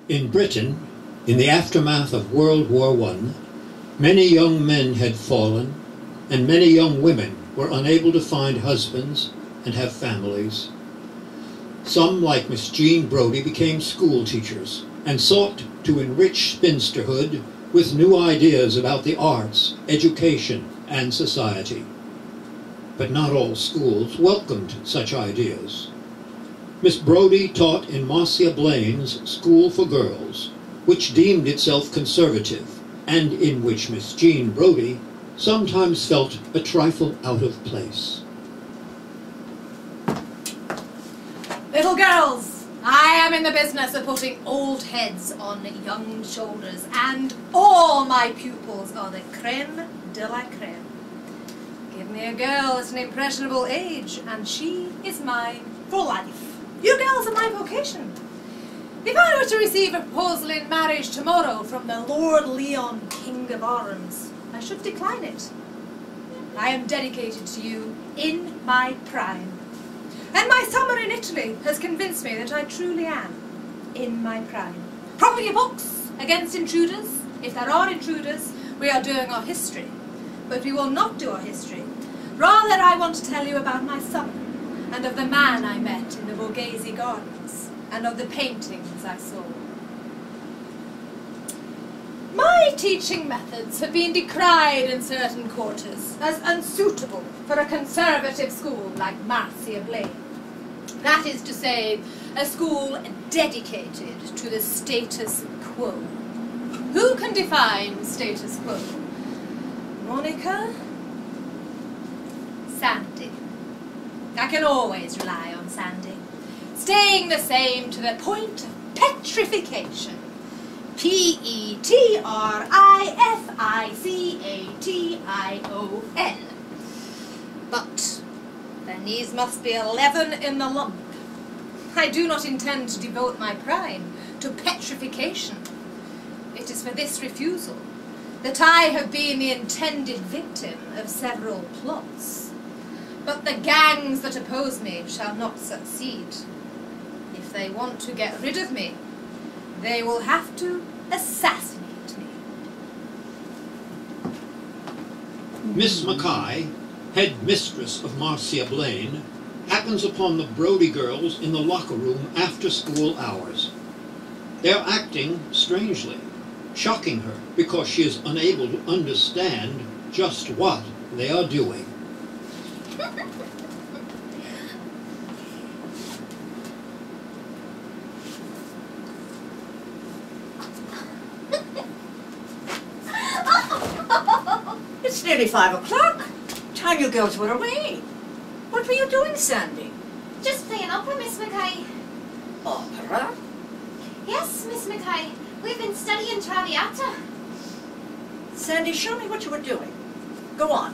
In Britain, in the aftermath of World War I, many young men had fallen, and many young women were unable to find husbands and have families. Some, like Miss Jean Brodie, became school teachers and sought to enrich spinsterhood with new ideas about the arts, education, and society. But not all schools welcomed such ideas. Miss Brodie taught in Marcia Blaine's School for Girls, which deemed itself conservative, and in which Miss Jean Brodie sometimes felt a trifle out of place. Little girls, I am in the business of putting old heads on young shoulders, and all my pupils are the creme de la creme. Give me a girl at an impressionable age, and she is mine for life. You girls are my vocation. If I were to receive a proposal in marriage tomorrow from the Lord Leon, King of Arms, I should decline it. I am dedicated to you in my prime. And my summer in Italy has convinced me that I truly am in my prime. Proper your books against intruders. If there are intruders, we are doing our history. But we will not do our history. Rather, I want to tell you about my summer, and of the man I met in the Borghese Gardens, and of the paintings I saw. My teaching methods have been decried in certain quarters as unsuitable for a conservative school like Marcia Blaine. That is to say, a school dedicated to the status quo. Who can define status quo? Monica? Sandy. I can always rely on Sandy, staying the same to the point of petrification. P-E-T-R-I-F-I-C-A-T-I-O-N. But there needs must be 11 in the lump. I do not intend to devote my prime to petrification. It is for this refusal that I have been the intended victim of several plots. But the gangs that oppose me shall not succeed. If they want to get rid of me, they will have to assassinate me. Miss Mackay, head mistress of Marcia Blaine, happens upon the Brodie girls in the locker room after school hours. They're acting strangely, shocking her because she is unable to understand just what they are doing. It's nearly 5 o'clock. Time you girls were away. What were you doing, Sandy? Just playing opera, Miss Mackay. Opera? Yes, Miss Mackay. We've been studying Traviata. Sandy, show me what you were doing. Go on.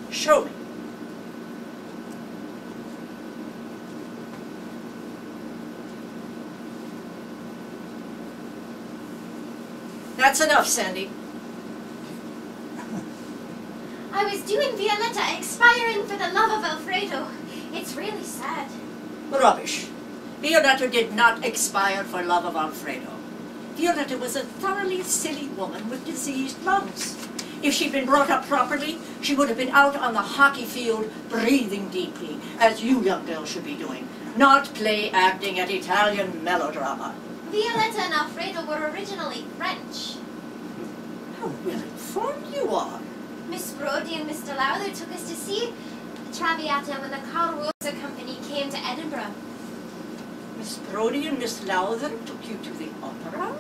Show me. That's enough, Sandy. I was doing Violetta expiring for the love of Alfredo. It's really sad. Rubbish. Violetta did not expire for love of Alfredo. Violetta was a thoroughly silly woman with diseased lungs. If she'd been brought up properly, she would have been out on the hockey field breathing deeply, as you young girls should be doing, not play acting at Italian melodrama. Violetta and Alfredo were originally French. How well informed you are. Miss Brodie and Mr. Lowther took us to see Traviata when the Carl Rosa Company came to Edinburgh. Miss Brodie and Miss Lowther took you to the opera?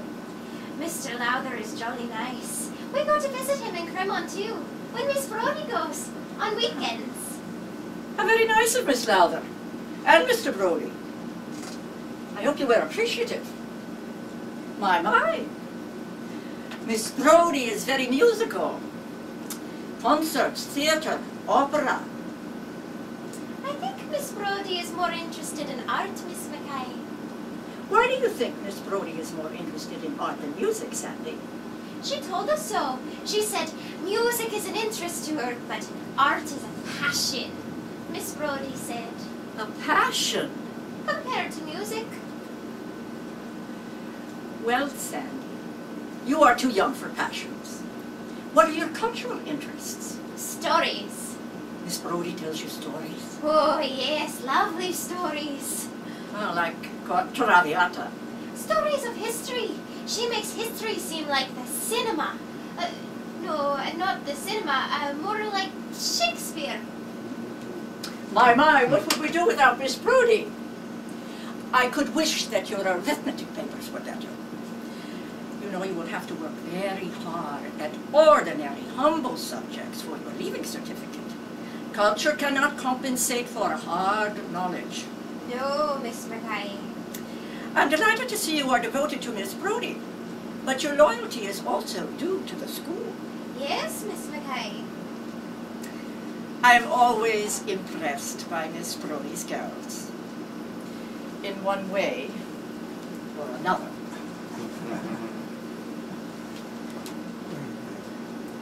Mr. Lowther is jolly nice. We go to visit him in Cremon too, when Miss Brodie goes, on weekends. How very nice of Miss Lowther. And Mr. Brodie. I hope you were appreciative. My. Miss Brodie is very musical. Concerts, theatre, opera. I think Miss Brodie is more interested in art, Miss Mackay. Why do you think Miss Brodie is more interested in art than music, Sandy? She told us so. She said music is an interest to her, but art is a passion. Miss Brodie said. A passion? Compared to music. Well, Sandy, you are too young for passions. What are your cultural interests? Stories. Miss Brodie tells you stories. Oh, yes, lovely stories. Oh, like Traviata. Stories of history. She makes history seem like the cinema. No, not the cinema, more like Shakespeare. My, what would we do without Miss Brodie? I could wish that your arithmetic papers were better. You know, you would have to work very hard at ordinary, humble subjects for your leaving certificate. Culture cannot compensate for hard knowledge. No, Miss Mackay. I'm delighted to see you are devoted to Miss Brodie, but your loyalty is also due to the school. Yes, Miss Mackay. I'm always impressed by Miss Brodie's girls. In one way or another.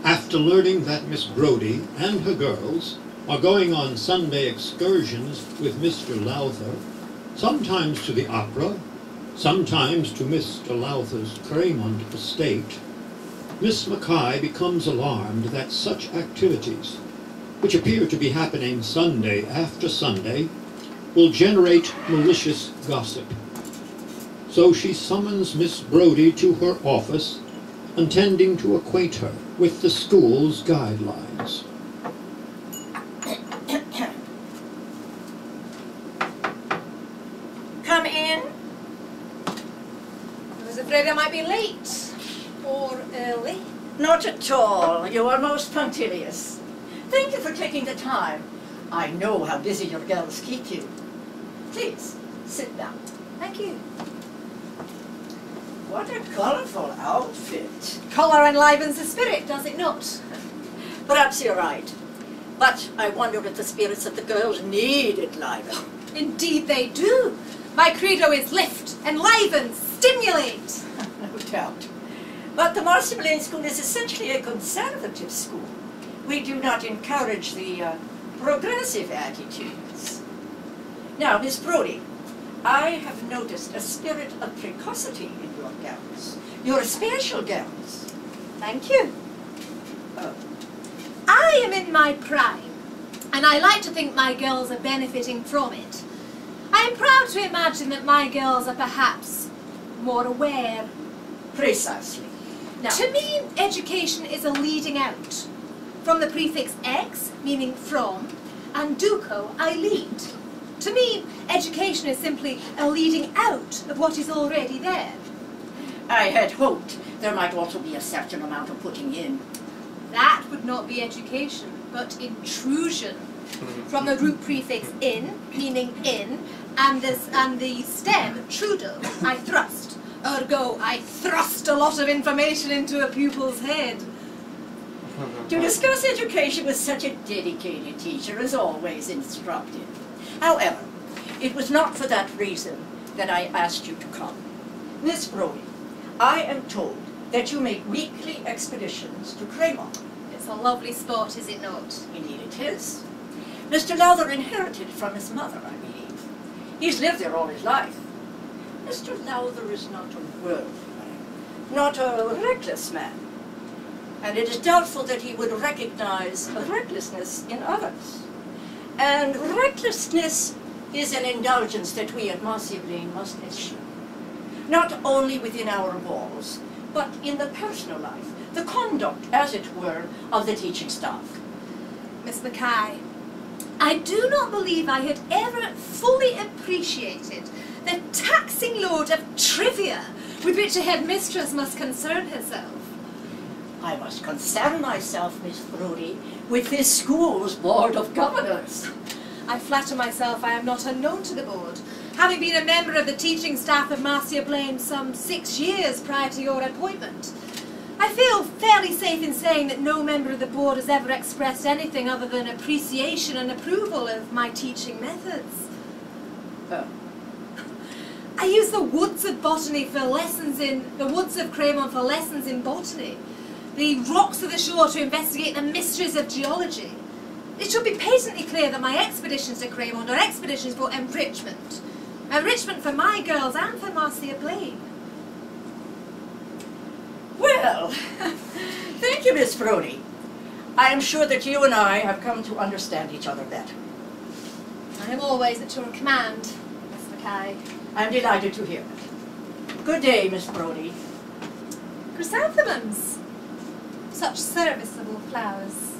After learning that Miss Brodie and her girls are going on Sunday excursions with Mr. Lowther, sometimes to the opera, sometimes to Mr. Lowther's Cremont estate, Miss Mackay becomes alarmed that such activities, which appear to be happening Sunday after Sunday, will generate malicious gossip. So she summons Miss Brodie to her office, intending to acquaint her with the school's guidelines. Come in. I was afraid I might be late. Or early. Not at all. You are most punctilious. Thank you for taking the time. I know how busy your girls keep you. Please, sit down. Thank you. What a colorful outfit. Colour enlivens the spirit, does it not? Perhaps you're right. But I wonder if the spirits of the girls need enlivening. Indeed they do. My credo is lift, enliven, stimulate. No doubt. But the Marcia Blaine School is essentially a conservative school. We do not encourage the progressive attitudes. Now, Miss Brodie, I have noticed a spirit of precocity in your gowns. Your special gowns. Thank you. I am in my prime, and I like to think my girls are benefiting from it. I am proud to imagine that my girls are perhaps more aware. Precisely. Now, To me, education is a leading out. From the prefix ex, meaning from, and duco, I lead. To me, education is simply a leading out of what is already there. I had hoped there might also be a certain amount of putting in. That would not be education, but intrusion. From the root prefix in, meaning in, and the stem, trudo, I thrust. Ergo, I thrust a lot of information into a pupil's head. To discuss education with such a dedicated teacher is always instructive. However, it was not for that reason that I asked you to come. Miss Brodie, I am told that you make weekly expeditions to Cremont. It's a lovely spot, is it not? Indeed it is. Mr. Lowther inherited it from his mother, I believe. He's lived there all his life. Mr. Lowther is not a worldly man, not a reckless man. And it is doubtful that he would recognize recklessness in others. And recklessness is an indulgence that we at Marcia Blaine must eschew. Not only within our walls, but in the personal life, the conduct, as it were, of the teaching staff. Miss Mackay, I do not believe I had ever fully appreciated the taxing load of trivia with which a headmistress must concern herself. I must concern myself, Miss Brodie, with this school's Board of Governors. I flatter myself I am not unknown to the board, having been a member of the teaching staff of Marcia Blaine some 6 years prior to your appointment. I feel fairly safe in saying that no member of the board has ever expressed anything other than appreciation and approval of my teaching methods. I use the woods of botany for lessons in the woods of Cremont for lessons in botany, the rocks of the shore to investigate the mysteries of geology. It should be patently clear that my expeditions to Cremont are expeditions for enrichment. Enrichment for my girls and for Marcia Blaine. Well, thank you, Miss Brodie. I am sure that you and I have come to understand each other better. I am always at your command, Miss Mackay. I'm delighted to hear it. Good day, Miss Brodie. Chrysanthemums. Such serviceable flowers.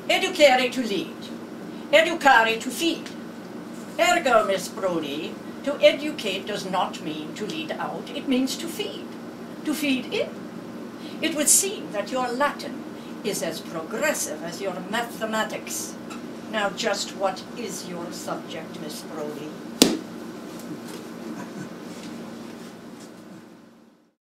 Educare to lead, educare to feed. Ergo, Miss Brodie, to educate does not mean to lead out, it means to feed in. It would seem that your Latin is as progressive as your mathematics. Now, just what is your subject, Miss Brodie?